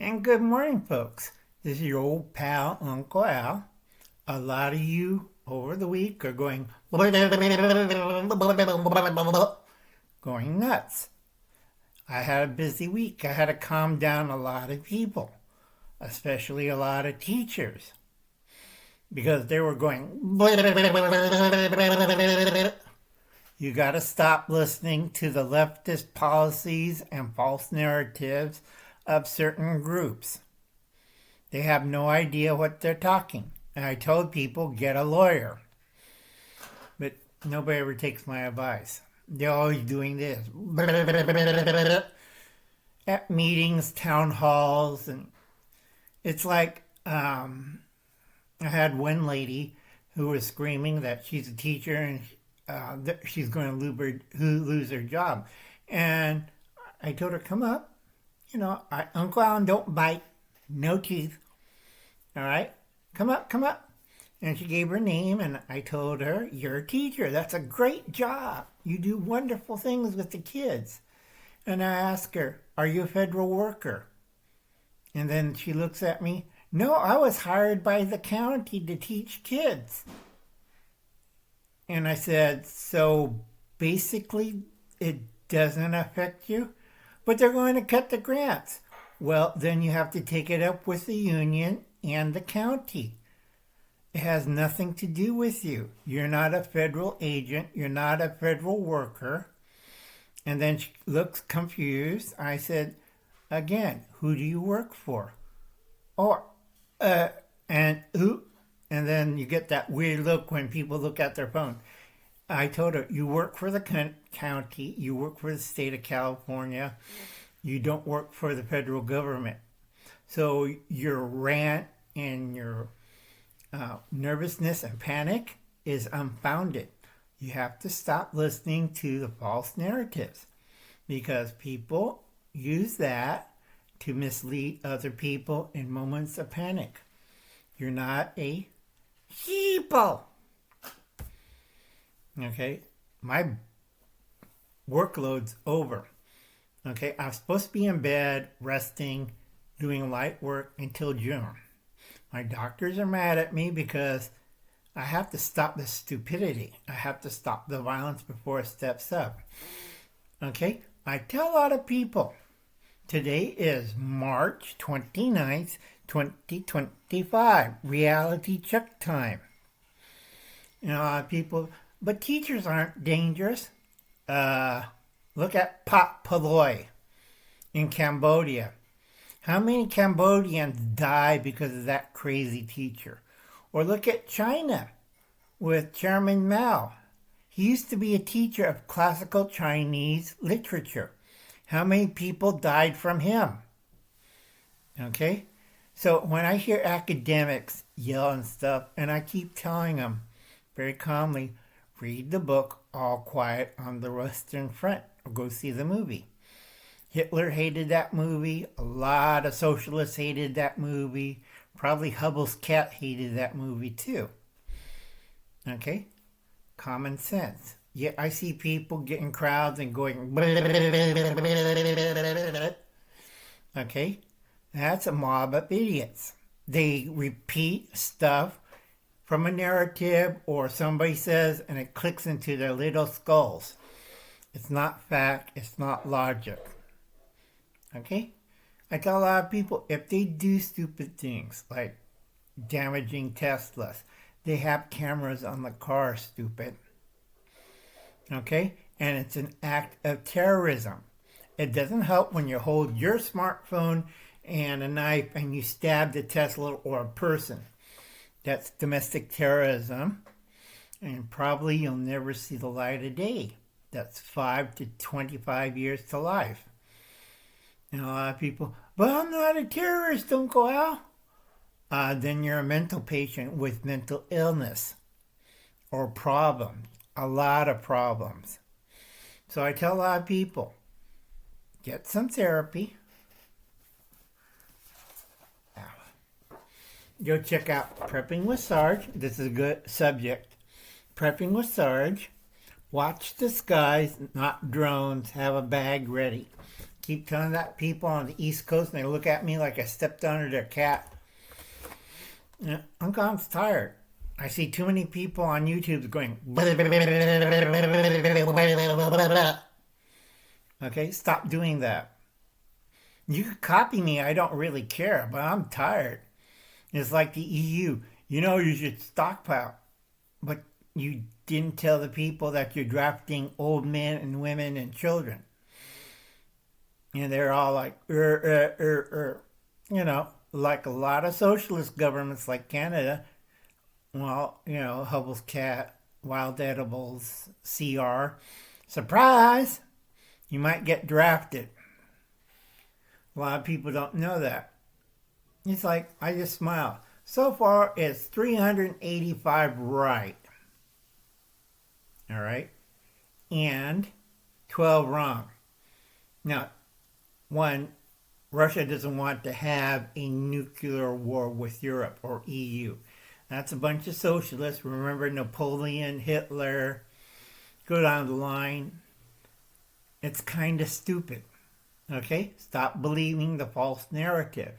And good morning, folks. This is your old pal, Uncle Al. A lot of you over the week are going nuts. I had a busy week. I had to calm down a lot of people, especially a lot of teachers, because they were going. You got to stop listening to the leftist policies and false narratives of certain groups. They have no idea what they're talking. And I told people, get a lawyer. But nobody ever takes my advice. They're always doing this. At meetings, town halls, and it's like I had one lady who was screaming that she's a teacher and that she's going to lose her job. And I told her, come up. Uncle Alan don't bite, no teeth. All right, come up. And she gave her name, and I told her, you're a teacher. That's a great job. You do wonderful things with the kids. And I asked her, are you a federal worker? And then she looks at me, no, I was hired by the county to teach kids. And I said, so basically it doesn't affect you? But they're going to cut the grants. Well, then you have to take it up with the union and the county. It has nothing to do with you. You're not a federal agent. You're not a federal worker. And then she looks confused. I said, again, who do you work for? And who? And then you get that weird look when people look at their phone. I told her, you work for the county, you work for the state of California, you don't work for the federal government. So your rant and your nervousness and panic is unfounded. You have to stop listening to the false narratives because people use that to mislead other people in moments of panic. You're not a sheeple. Okay, my workload's over. Okay, I'm supposed to be in bed, resting, doing light work until June. My doctors are mad at me because I have to stop the stupidity. I have to stop the violence before it steps up. Okay, I tell a lot of people, today is March 29th, 2025, reality check time. A lot of people, but teachers aren't dangerous. Look at Pat Paloy in Cambodia. How many Cambodians die because of that crazy teacher? Or look at China with Chairman Mao. He used to be a teacher of classical Chinese literature. How many people died from him? Okay? So when I hear academics yell and stuff, and I keep telling them very calmly, read the book All Quiet on the Western Front or go see the movie. Hitler hated that movie. A lot of socialists hated that movie. Probably Hubble's cat hated that movie too. Okay? Common sense. Yet I see people getting crowds and going okay? That's a mob of idiots. They repeat stuff from a narrative or somebody says and it clicks into their little skulls. It's not fact, it's not logic. Okay? I tell a lot of people, if they do stupid things like damaging Teslas, they have cameras on the car, stupid. Okay? And it's an act of terrorism. It doesn't help when you hold your smartphone and a knife and you stab the Tesla or a person. That's domestic terrorism, and probably you'll never see the light of day. That's 5 to 25 years to life. And a lot of people, but I'm not a terrorist, Uncle Al. Then you're a mental patient with mental illness or problems, a lot of problems. So I tell a lot of people, get some therapy. Go check out Prepping with Sarge. This is a good subject. Prepping with Sarge. Watch the skies, not drones. Have a bag ready. keep telling that people on the East Coast, and they look at me like I stepped under their cat. Uncle, I'm tired. I see too many people on YouTube going. Okay, stop doing that. You can copy me, I don't really care, but I'm tired. It's like the EU. You know you should stockpile, but you didn't tell the people that you're drafting old men and women and children. And they're all like, You know, like a lot of socialist governments like Canada. Well, you know, Hubble's cat, wild edibles, CR. Surprise! You might get drafted. A lot of people don't know that. It's like, I just smile. So far, it's 385 right. All right? And 12 wrong. Now, one, Russia doesn't want to have a nuclear war with Europe or EU. That's a bunch of socialists. Remember Napoleon, Hitler, go down the line. It's kind of stupid. Okay? Stop believing the false narrative.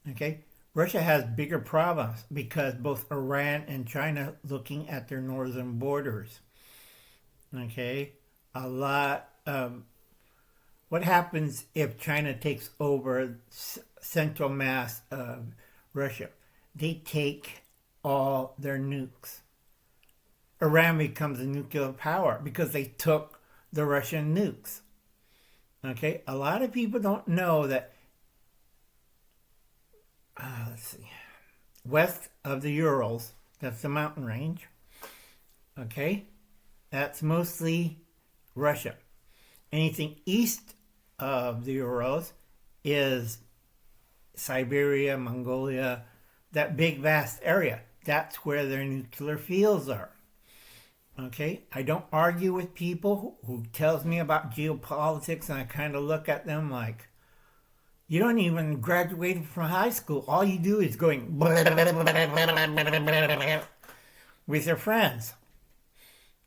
Okay? Russia has bigger problems because both Iran and China looking at their northern borders. Okay? A lot of... What happens if China takes over central mass of Russia? They take all their nukes. Iran becomes a nuclear power because they took the Russian nukes. Okay? A lot of people don't know that, let's see, west of the Urals, that's the mountain range, okay? That's mostly Russia. Anything east of the Urals is Siberia, Mongolia, that big vast area. That's where their nuclear fields are. Okay? I don't argue with people who tells me about geopolitics, and I kind of look at them like, you don't even graduate from high school. All you do is going with your friends.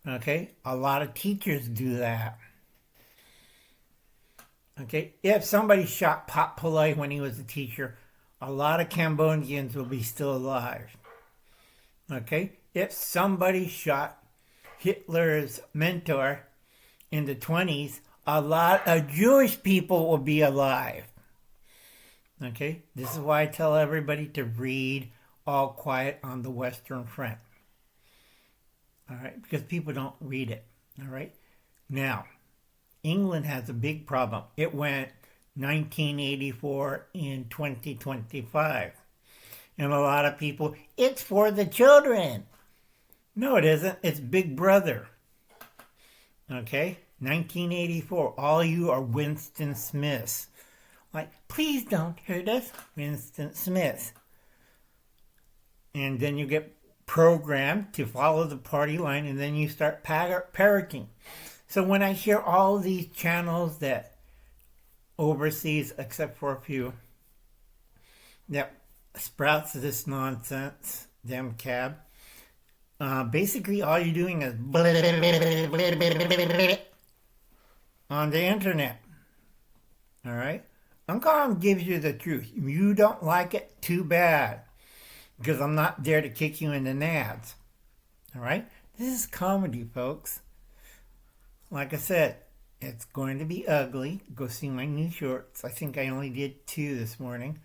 Okay? A lot of teachers do that. Okay? If somebody shot Pop Polay when he was a teacher, a lot of Cambodians will be still alive. Okay? If somebody shot Hitler's mentor in the 20s, a lot of Jewish people will be alive. Okay? This is why I tell everybody to read All Quiet on the Western Front. All right? Because people don't read it. All right? Now, England has a big problem. It went 1984 in 2025. And a lot of people, it's for the children. No, it isn't. It's Big Brother. Okay? 1984. All you are Winston Smiths. Like, please don't hurt us, Winston Smith. And then you get programmed to follow the party line, and then you start parroting. So when I hear all these channels that overseas, except for a few, that sprouts this nonsense, them cab, basically all you're doing is on the internet. All right? Uncle gives you the truth. If you don't like it, too bad. Because I'm not there to kick you in the nads. All right? This is comedy, folks. Like I said, it's going to be ugly. Go see my new shorts. I think I only did 2 this morning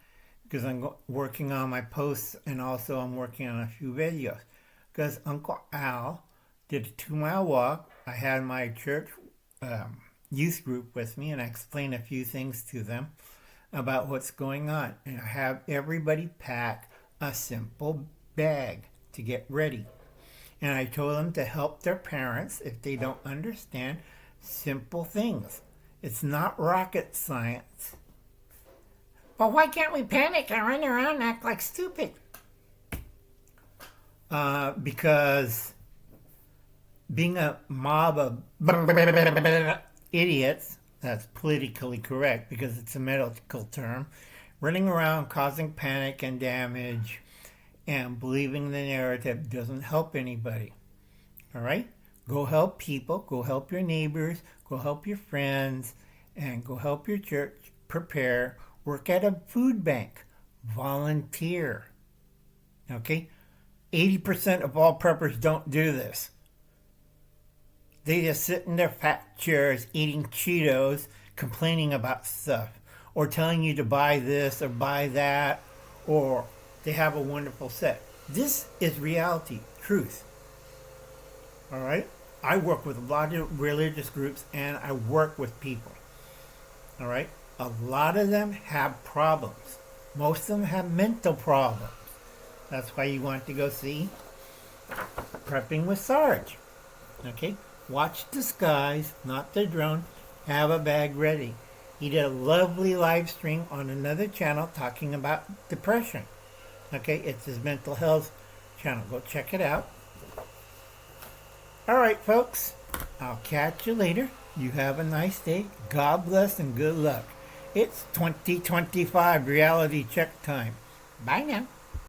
because I'm working on my posts, and also I'm working on a few videos. Because Uncle Al did a 2-mile walk. I had my church youth group with me, and I explained a few things to them about what's going on. And I have everybody pack a simple bag to get ready. And I told them to help their parents if they don't understand simple things. It's not rocket science. But why can't we panic and run around and act like stupid? Because being a mob of idiots, that's politically correct because it's a medical term, running around causing panic and damage and believing the narrative doesn't help anybody. All right? Go help people. Go help your neighbors. Go help your friends. and go help your church prepare, work at a food bank, volunteer. Okay? 80% of all preppers don't do this. They just sit in their fat chairs eating Cheetos, complaining about stuff, or telling you to buy this or buy that, or they have a wonderful set. This is reality, truth. All right? I work with a lot of religious groups, and I work with people. All right? A lot of them have problems. Most of them have mental problems. That's why you want to go see Prepping with Sarge. Okay? Watch the skies, not the drone. Have a bag ready. He did a lovely live stream on another channel talking about depression. Okay? It's his mental health channel. Go check it out. Alright, folks. I'll catch you later. You have a nice day. God bless and good luck. It's 2025 reality check time. Bye now.